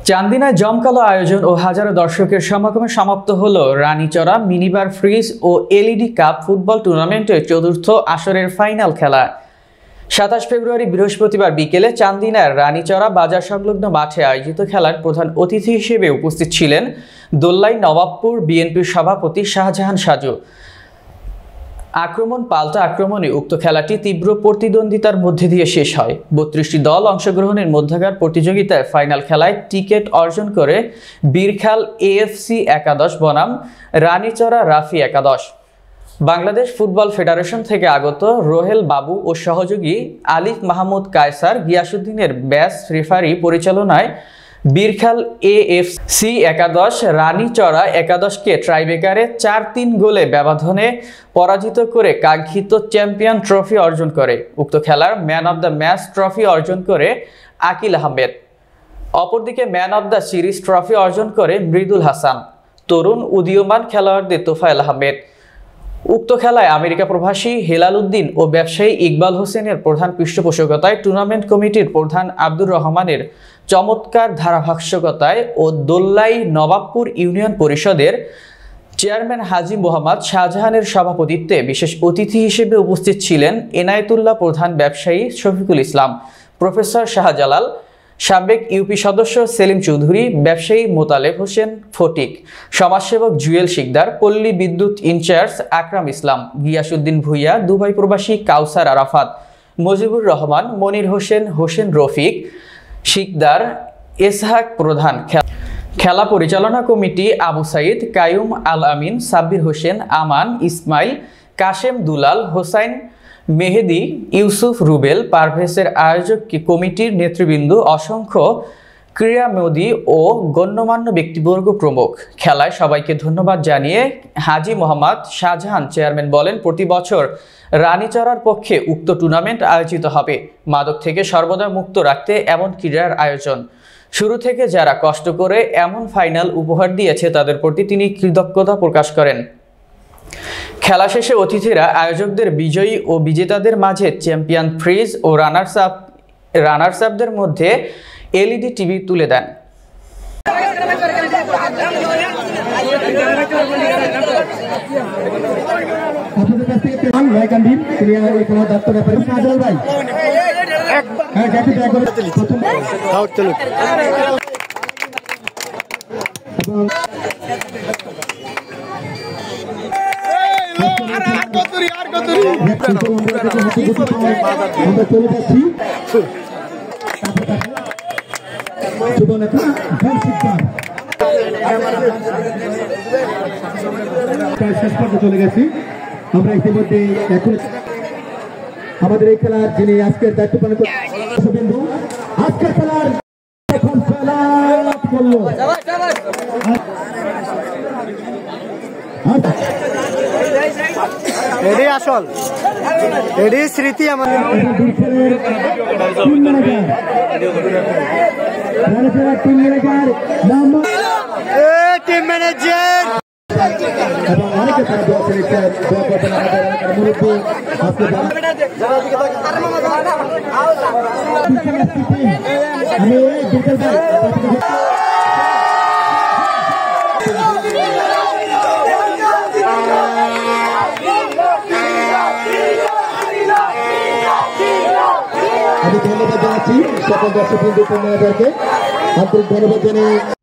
চান্দিনায় জমকালো আয়োজন ও হাজারো দর্শকের সমাগমে সমাপ্ত হলো রানীচড়া মিনিবার ফ্রিজ ও এলইডি কাপ ফুটবল টুর্নামেন্টের চতুর্থ আসরের ফাইনাল খেলা। ২৭ ফেব্রুয়ারি বৃহস্পতিবার বিকেলে চান্দিনার রানীচড়া বাজার সংলগ্ন মাঠে আয়োজিত খেলার প্রধান অতিথি হিসেবে উপস্থিত ছিলেন দোল্লাই নবাবপুর বিএনপির সভাপতি শাহজাহান সাজু। আক্রমণ পাল্টা আক্রমণে উক্ত খেলাটি তীব্র প্রতিদ্বন্দ্বিতার মধ্যে দিয়ে শেষ হয়। ৩২টি দল অংশগ্রহণের মধ্যকার প্রতিযোগিতায় ফাইনাল খেলায় টিকিট অর্জন করে বীরখাল এএফসি একাদশ বনাম রানীচড়া রাফি একাদশ। বাংলাদেশ ফুটবল ফেডারেশন থেকে আগত রোহেল বাবু ও সহযোগী আলিফ মাহমুদ কায়সার গিয়াসুদ্দিনের ব্যাস রেফারি পরিচালনায় বীরখাল এএফসি একাদশ রানীচড়া একাদশকে ট্রাইব্রেকারে ৪-৩ গোলে ব্যবধানে পরাজিত করে কাঙ্ক্ষিত চ্যাম্পিয়ন ট্রফি অর্জন করে। উক্ত খেলার man of the match trophy অর্জন করে আকিল আহমেদ। অপরদিকে man of the series trophy অর্জন করে মৃদুল হাসান। তরুণ উদীয়মান খেলোয়াড়দের তোফায়েল আহমেদ। উক্ত খেলায় আমেরিকা প্রবাসী হেলাল উদ্দিন ও ব্যবসায়ী ইকবাল হোসেনের প্রধান পৃষ্ঠপোষকতায় টুর্নামেন্ট কমিটির প্রধান আব্দুর রহমানের চমৎকার ধারাভাষ্যকতায় ও দোল্লাই নবাবপুর ইউনিয়ন পরিষদের চেয়ারম্যান হাজী মোহাম্মদ শাহজাহানের সভাপতিত্বে বিশেষ অতিথি হিসেবে উপস্থিত ছিলেন এনায়েতুল্লাহ প্রধান ব্যবসায়ী শফিকুল ইসলাম, প্রফেসর শাহজালাল, সাবেক ইউপি সদস্য সেলিম চৌধুরী, ব্যবসায়ী মোতালেব হোসেন ফটিক, সমাজসেবক জুয়েল শিকদার, পল্লী বিদ্যুৎ ইনচার্জ আকরাম ইসলাম, গিয়াসউদ্দিন ভুইয়া, দুবাই প্রবাসী কাউসার আরাফাত, মুজিবুর রহমান, মনির হোসেন, হোসেন রফিক শিকদার, এসহাক প্রধান। খেলা পরিচালনা কমিটি আবু সাইদ, কায়ুম আল আমিন, সাব্বির হোসেন, আমান, ইসমাইল, কাশেম দুলাল, হোসাইন মেহেদি, ইউসুফ রুবেল, পারভেজের আয়োজক কমিটির নেতৃবৃন্দ, অসংখ্য ক্রীড়ামোদী ও গণ্যমান্য ব্যক্তিবর্গ প্রমুখ। খেলায় সবাইকে ধন্যবাদ জানিয়ে হাজী মোহাম্মদ শাহজাহান চেয়ারম্যান বলেন, প্রতি বছর রানীচড়ার পক্ষে উক্ত টুর্নামেন্ট আয়োজিত হবে। মাদক থেকে সর্বদা মুক্ত রাখতে এমন ক্রীড়ার আয়োজন। শুরু থেকে যারা কষ্ট করে এমন ফাইনাল উপহার দিয়েছে তাদের প্রতি তিনি কৃতজ্ঞতা প্রকাশ করেন। খেলা শেষে অতিথিরা আয়োজকদের বিজয়ী ও বিজেতাদের মাঝে চ্যাম্পিয়ন ফ্রিজ ও রানার্স আপদের মধ্যে এলইডি টিভি তুলে দেন। চলে গেছি আমরা ইতিমধ্যে। এখন আমাদের এই খেলার যিনি আজকের দায়িত্ব পালন করছেন আজকের খেলার এখন করলো এডি আসল এডি স্মৃতি আমাদের টিম ম্যানেজার এবং অনেকে আমি ধন্যবাদ জানাচ্ছি সকল দর্শক বিন্দু ম্যানেজারকে আন্তরিক ধন্যবাদ জানিয়ে